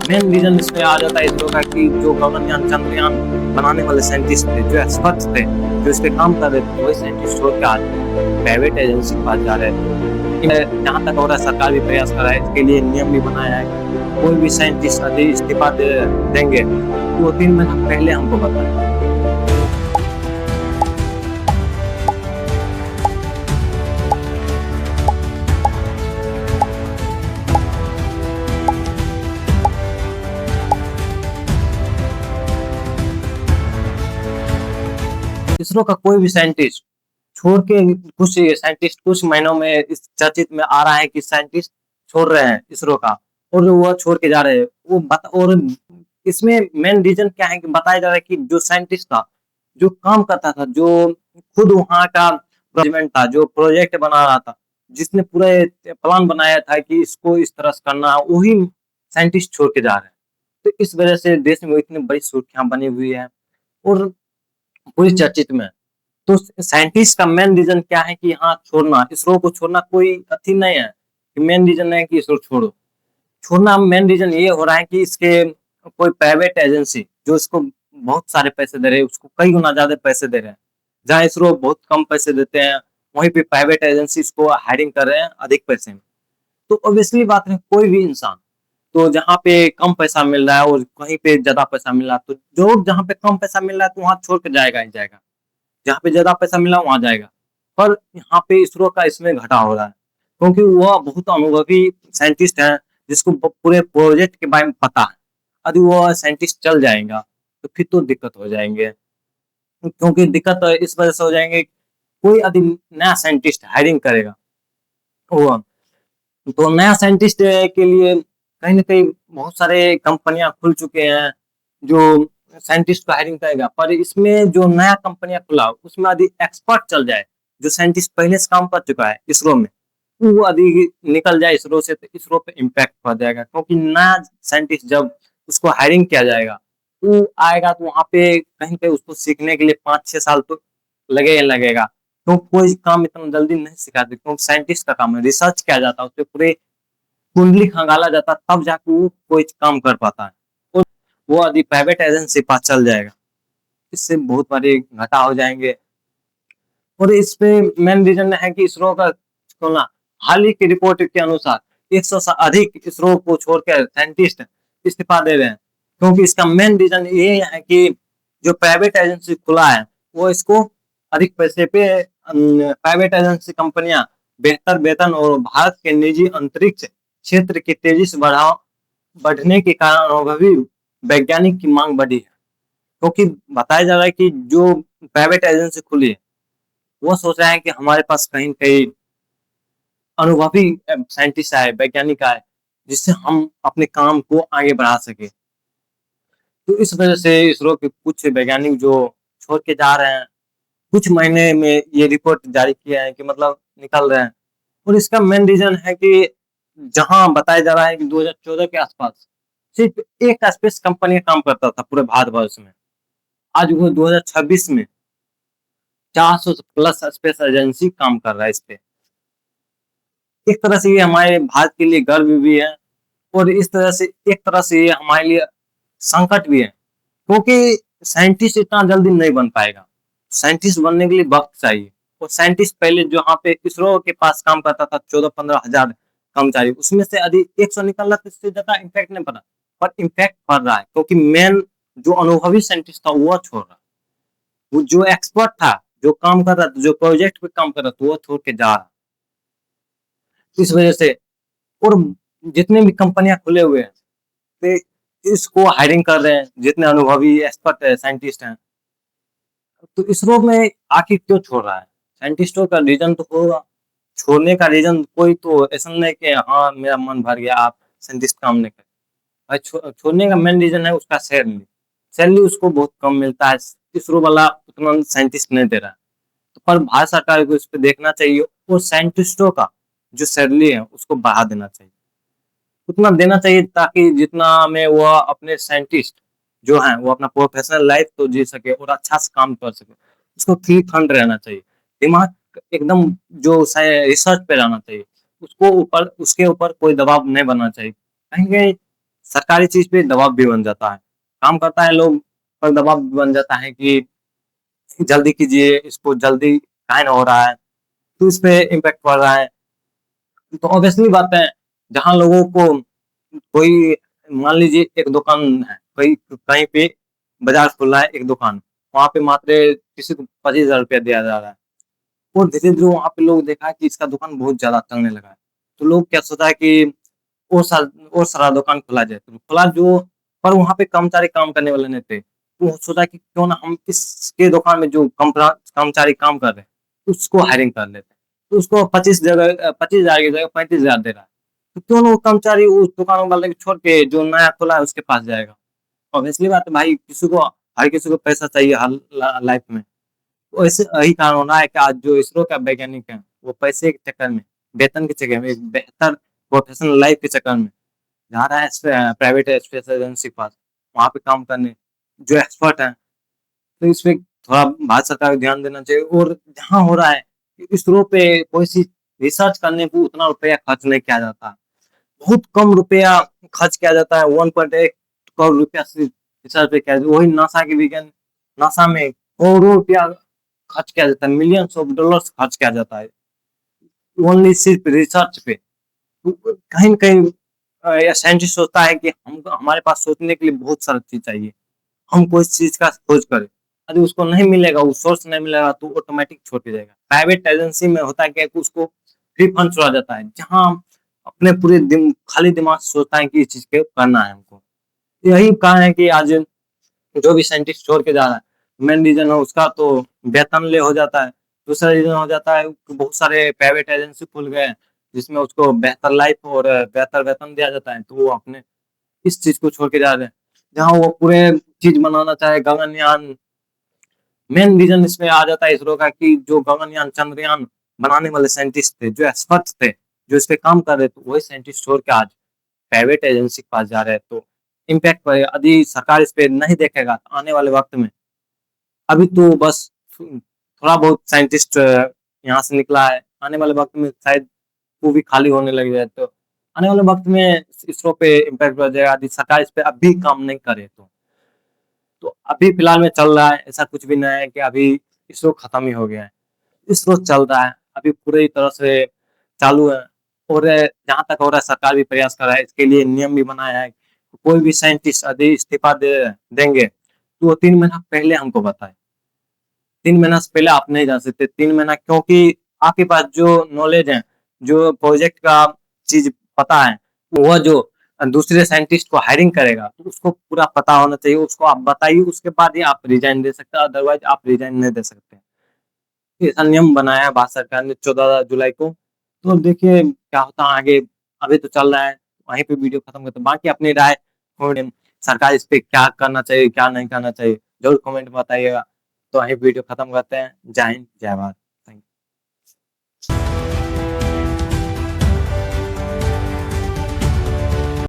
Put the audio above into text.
Main reason इसमें आ जाता है इसरो का कि जो गगनयान चंद्रयान बनाने वाले साइंटिस्ट थे, जो एक्सपर्ट्स थे, जो इस पे काम कर रहे थे, वही साइंटिस्ट छोड़ के आज प्राइवेट एजेंसी के पास जा रहे थे। जहाँ तक हो रहा है सरकार भी प्रयास कर रहा है, इसके लिए नियम भी बनाया है। कोई भी साइंटिस्ट यदि इस्तीफा देंगे तो 3 महीना पहले हमको बताए। इसरो का कोई भी साइंटिस्ट छोड़ के, कुछ साइंटिस्ट कुछ महीनों में इस चर्चित में आ रहा है कि साइंटिस्ट छोड़ रहे हैं इसरो का, और वो छोड़ के जा रहे हैं। और इसमें मेन रीजन क्या है कि बताया जा रहा है कि जो साइंटिस्ट था, जो काम करता था, जो खुद वहाँ का प्रेसिडेंट था, जो प्रोजेक्ट बना रहा था, जिसने पूरे प्लान बनाया था कि इसको इस तरह से करना है, वही साइंटिस्ट छोड़ के जा रहे हैं। तो इस वजह से देश में इतनी बड़ी सुर्खियां बनी हुई है और पूरी चर्चित में। तो साइंटिस्ट का मेन रीजन क्या है कि हाँ छोड़ना, इसरो को छोड़ना कोई अथी नहीं है कि मेन रीजन है कि इसरो छोड़ो। छोड़ना मेन रीजन ये हो रहा है कि इसके कोई प्राइवेट एजेंसी जो इसको बहुत सारे पैसे दे रहे हैं, उसको कई गुना ज्यादा पैसे दे रहे हैं। जहाँ इसरो बहुत कम पैसे देते हैं, वहीं पे प्राइवेट एजेंसी इसको हायरिंग कर रहे हैं अधिक पैसे में। तो ऑब्वियसली बात है, कोई भी इंसान तो जहाँ पे कम पैसा मिल रहा है और कहीं पे ज्यादा पैसा मिल रहा है, तो जो जहाँ पे कम पैसा मिल रहा है तो वहाँ छोड़ के जाएगा ही जाएगा। जहाँ पे ज्यादा पैसा मिला वहां जाएगा। पर यहाँ पे इसरो का इसमें घाटा हो रहा है, क्योंकि वह बहुत अनुभवी साइंटिस्ट है, जिसको पूरे प्रोजेक्ट के बारे में पता है। यदि वो साइंटिस्ट चल जाएगा तो फिर तो दिक्कत हो जाएंगे, क्योंकि दिक्कत इस वजह से हो जाएंगे, कोई यदि नया साइंटिस्ट हायरिंग करेगा वो, तो नया साइंटिस्ट के लिए कहीं ना कहीं बहुत सारे कंपनियां खुल चुके हैं जो साइंटिस्ट को हायरिंग करेगा। पर इसमें जो नया कंपनियां खुला उसमें यदि एक्सपर्ट चल जाए, जो साइंटिस्ट पहले से काम कर चुका है इसरो में, वो यदि निकल जाए इसरो से तो इसरो पे इम्पैक्ट पड़ जाएगा। क्योंकि नया साइंटिस्ट जब उसको हायरिंग किया जाएगा, वो आएगा तो वहाँ पे कहीं पे उसको सीखने के लिए 5-6 साल तो लगेगा। तो कोई काम इतना जल्दी नहीं सिखाते, क्योंकि साइंटिस्ट का काम है, रिसर्च किया जाता है, उस पर पूरे कुंडली खंगाला जाता है, तब जाके वो कोई काम कर पाता है। और वो यदि प्राइवेट एजेंसी पास चल जाएगा, इससे बहुत बड़े घाटा हो जाएंगे। और इस पे मेन रीजन है कि इसरो का खोलना, हाल ही की रिपोर्ट के अनुसार 100 से अधिक इसरो को छोड़कर साइंटिस्ट इस्तीफा दे रहे हैं। क्योंकि इसका मेन रीजन ये है कि जो प्राइवेट एजेंसी खुला है वो इसको अधिक पैसे पे, प्राइवेट एजेंसी कंपनियां बेहतर वेतन और भारत के निजी अंतरिक्ष क्षेत्र की तेजी से बढ़ने के कारण अनुभवी वैज्ञानिक की मांग बढ़ी है। क्योंकि बताया जा रहा है कि जो प्राइवेट एजेंसी खुली है वो सोच रहे हैं कि हमारे पास कहीं कहीं अनुभवी साइंटिस्ट आए, वैज्ञानिक आए, जिससे हम अपने काम को आगे बढ़ा सके। तो इस वजह से इसरो के कुछ वैज्ञानिक जो छोड़ के जा रहे हैं, कुछ महीने में ये रिपोर्ट जारी किया है कि मतलब निकल रहे हैं। और इसका मेन रीजन है कि जहां बताया जा रहा है कि 2014 के आसपास सिर्फ एक स्पेस कंपनी काम करता था पूरे भारतवर्ष में, आज वो 2026 में 400 प्लस स्पेस एजेंसी काम कर रहा है इस पे। एक तरह से ये हमारे भारत के लिए गर्व भी है, और इस तरह से एक तरह से ये हमारे लिए संकट भी है, क्योंकि साइंटिस्ट इतना जल्दी नहीं बन पाएगा। साइंटिस्ट बनने के लिए वक्त चाहिए। और साइंटिस्ट पहले जो यहाँ पे इसरो के पास काम करता था 14-15 हजार कर्मचारी, उसमें से यदि 100 निकल रहा तो इससे ज्यादा इम्पैक्ट नहीं पड़ा। पर इम्पैक्ट पड़ रहा है, क्योंकि मेन जो अनुभवी साइंटिस्ट था वो छोड़ रहा, वो जो एक्सपर्ट था, जो काम कर रहा था, जो प्रोजेक्ट पे काम कर रहा था, वो छोड़ के जा रहा। इस वजह से, और जितने भी कंपनियां खुले हुए हैं वे इसको हायरिंग कर रहे हैं, जितने अनुभवी एक्सपर्ट है साइंटिस्ट हैं। तो इसरो में आखिर क्यों छोड़ रहा है? साइंटिस्टों का रीजन तो होगा, छोड़ने का रीजन कोई तो ऐसा नहीं कि हाँ मेरा मन भर गया आप साइंटिस्ट काम नहीं कर। भाई छोड़ने का मेन रीजन है उसका सैलरी। सैलरी उसको बहुत कम मिलता है, इसरो वाला उतना साइंटिस्ट नहीं दे रहा है। तो पर भारत सरकार को इस पे देखना चाहिए, और साइंटिस्टों का जो सैलरी है उसको बढ़ा देना चाहिए, उतना देना चाहिए ताकि जितना में वो अपने साइंटिस्ट जो हैं वो अपना प्रोफेशनल लाइफ तो जी सके और अच्छा से काम कर सके। उसको फ्री फंड रहना चाहिए, दिमाग एकदम जो रिसर्च पे रहना चाहिए, उसको ऊपर उसके ऊपर कोई दबाव नहीं बनना चाहिए। कहीं सरकारी चीज पे दबाव भी बन जाता है, काम करता है लोग पर दबाव भी बन जाता है कि जल्दी कीजिए, इसको जल्दी काहे हो रहा है, तो इस पे इम्पैक्ट पड़ रहा है। तो ऑब्वियसली बात है, जहाँ लोगों को कोई मान लीजिए एक दुकान है, कहीं कहीं पे बाजार खुला है एक दुकान, वहाँ पे मात्र किसी को 25,000 रुपया दिया जा रहा है, और धीरे-धीरे वहाँ पे लोग देखा है कि इसका दुकान बहुत ज़्यादा चलने लगा है। तो लोग क्या सोचा है कि और सारा दुकान खोला जाए, तो खोला जो, पर वहाँ पे कर्मचारी काम करने वाले नहीं थे। तो सोचा कि क्यों ना हम इसके दुकान में जो कर्मचारी काम कर रहे हैं, उसको हायरिंग कर लेते हैं। तो उसको 25,000 की जगह 35,000 दे रहा है। तो क्यों ना वो कर्मचारी उस दुकान वाले को छोड़ के जो नया खोला है उसके पास जाएगा। ऑब्वियसली बात है भाई, हर किसी को पैसा चाहिए हर लाइफ में। वैसे यही कारण हो रहा है कि आज जो इसरो का वैज्ञानिक है, वो पैसे के चक्कर में, वेतन के चक्कर में, एक बेहतर प्रोफेशनल लाइफ के चक्कर में जा रहा है प्राइवेट स्पेस एजेंसी के पास, वहाँ पे काम करने, जो एक्सपर्ट हैं। तो इसमें थोड़ा भारत सरकार को ध्यान देना चाहिए, और जहाँ हो रहा है कि इसरो पे कोई सी रिसर्च करने को उतना रुपया खर्च नहीं किया जाता, बहुत कम रुपया खर्च किया जाता है, 1.8 करोड़ रुपया सिर्फ रिसर्च पे किया जाता है। वही नासा के विज्ञान, नासा में करोड़ों रुपया खर्च किया जाता है, मिलियंस ऑफ डॉलर्स खर्च किया जाता है ओनली सिर्फ रिसर्च पे। तो कहीं न कहीं साइंटिस्ट सोचता है कि हम हमारे पास सोचने के लिए बहुत सारी चीज चाहिए, हम कोई चीज का खोज करें, यदि उसको नहीं मिलेगा, वो सोर्स नहीं मिलेगा, तो ऑटोमेटिक छोड़ के जाएगा। प्राइवेट एजेंसी में होता है क्या कि उसको फ्री फंड छोड़ा जाता है, जहाँ अपने पूरे खाली दिमाग से सोचता है कि इस चीज को करना है हमको। यही कारण है कि आज जो भी साइंटिस्ट छोड़ के जा रहा है, मेन रीजन है उसका तो वेतन ले हो जाता है। दूसरा रीजन हो जाता है कि बहुत सारे प्राइवेट एजेंसी खुल गए हैं, जिसमें उसको बेहतर लाइफ और बेहतर वेतन दिया जाता है, तो वो अपने इस चीज को छोड़ के जा रहे हैं। जहाँ वो पूरे चीज बनाना चाहे, गगनयान, मेन रीजन इसमें आ जाता है इसरो का कि जो गगनयान, चंद्रयान बनाने वाले साइंटिस्ट थे, जो एक्सपर्ट थे, जो इस पे काम कर रहे थे, वही साइंटिस्ट छोड़ के आज प्राइवेट एजेंसी के पास जा रहे हैं। तो इम्पैक्ट पड़ेगा, यदि सरकार इस पे नहीं देखेगा तो आने वाले वक्त में, अभी तो बस थोड़ा बहुत साइंटिस्ट यहाँ से निकला है, आने वाले वक्त में शायद वो भी खाली होने लग जाए, तो आने वाले वक्त में इसरो पे इम्पैक्ट पड़ जाएगा यदि सरकार इस पे अभी काम नहीं करे तो। तो अभी फिलहाल में चल रहा है, ऐसा कुछ भी नहीं है कि अभी इसरो खत्म ही हो गया है, इसरो चल रहा है, अभी पूरी तरह से चालू है। और जहाँ तक हो रहा है सरकार भी प्रयास कर रहा है, इसके लिए नियम भी बनाया है, कोई भी साइंटिस्ट यदि इस्तीफा देंगे तो वो 3 महीना पहले हमको बताए, 3 महीना से पहले आप नहीं जा सकते। 3 महीना, क्योंकि आपके पास जो नॉलेज है, जो प्रोजेक्ट का चीज पता है, वह जो दूसरे साइंटिस्ट को हायरिंग करेगा, तो उसको पूरा पता होना चाहिए, उसको आप बताइए, उसके बाद ही आप रिजाइन दे सकते हैं, अदरवाइज आप रिजाइन नहीं दे सकते। ऐसा नियम बनाया है भारत सरकार ने 14 जुलाई को। तो अब देखिए क्या होता है आगे, अभी तो चल रहा है, वहीं पे वीडियो खत्म करते हैं। बाकी अपनी राय और सरकार इस पे क्या करना चाहिए, क्या नहीं करना चाहिए, जरूर कमेंट में बताइएगा। तो वहीं वीडियो खत्म करते हैं। जय हिंद, जय भारत। Thank you.